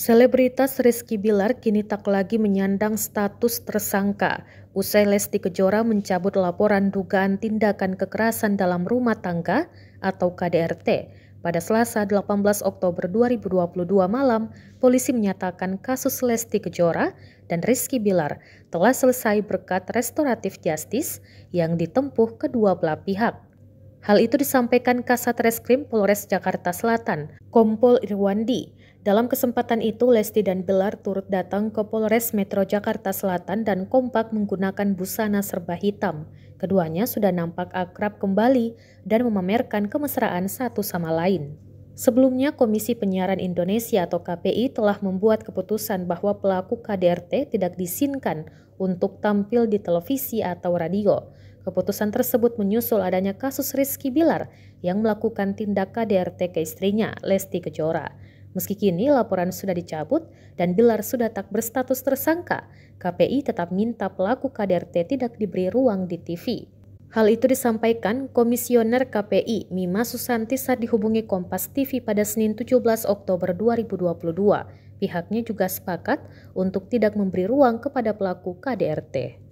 Selebritas Rizky Bilar kini tak lagi menyandang status tersangka usai Lesti Kejora mencabut laporan dugaan tindakan kekerasan dalam rumah tangga atau KDRT. Pada Selasa 18 Oktober 2022 malam, polisi menyatakan kasus Lesti Kejora dan Rizky Bilar telah selesai berkat restoratif justice yang ditempuh kedua belah pihak. Hal itu disampaikan Kasat Reskrim Polres Jakarta Selatan, Kompol Irwandi. Dalam kesempatan itu, Lesti dan Bilar turut datang ke Polres Metro Jakarta Selatan dan kompak menggunakan busana serba hitam. Keduanya sudah nampak akrab kembali dan memamerkan kemesraan satu sama lain. Sebelumnya, Komisi Penyiaran Indonesia atau KPI telah membuat keputusan bahwa pelaku KDRT tidak diizinkan untuk tampil di televisi atau radio. Keputusan tersebut menyusul adanya kasus Rizky Bilar yang melakukan tindak KDRT ke istrinya, Lesti Kejora. Meski kini laporan sudah dicabut dan Bilar sudah tak berstatus tersangka, KPI tetap minta pelaku KDRT tidak diberi ruang di TV. Hal itu disampaikan Komisioner KPI Mima Susanti saat dihubungi Kompas TV pada Senin 17 Oktober 2022. Pihaknya juga sepakat untuk tidak memberi ruang kepada pelaku KDRT.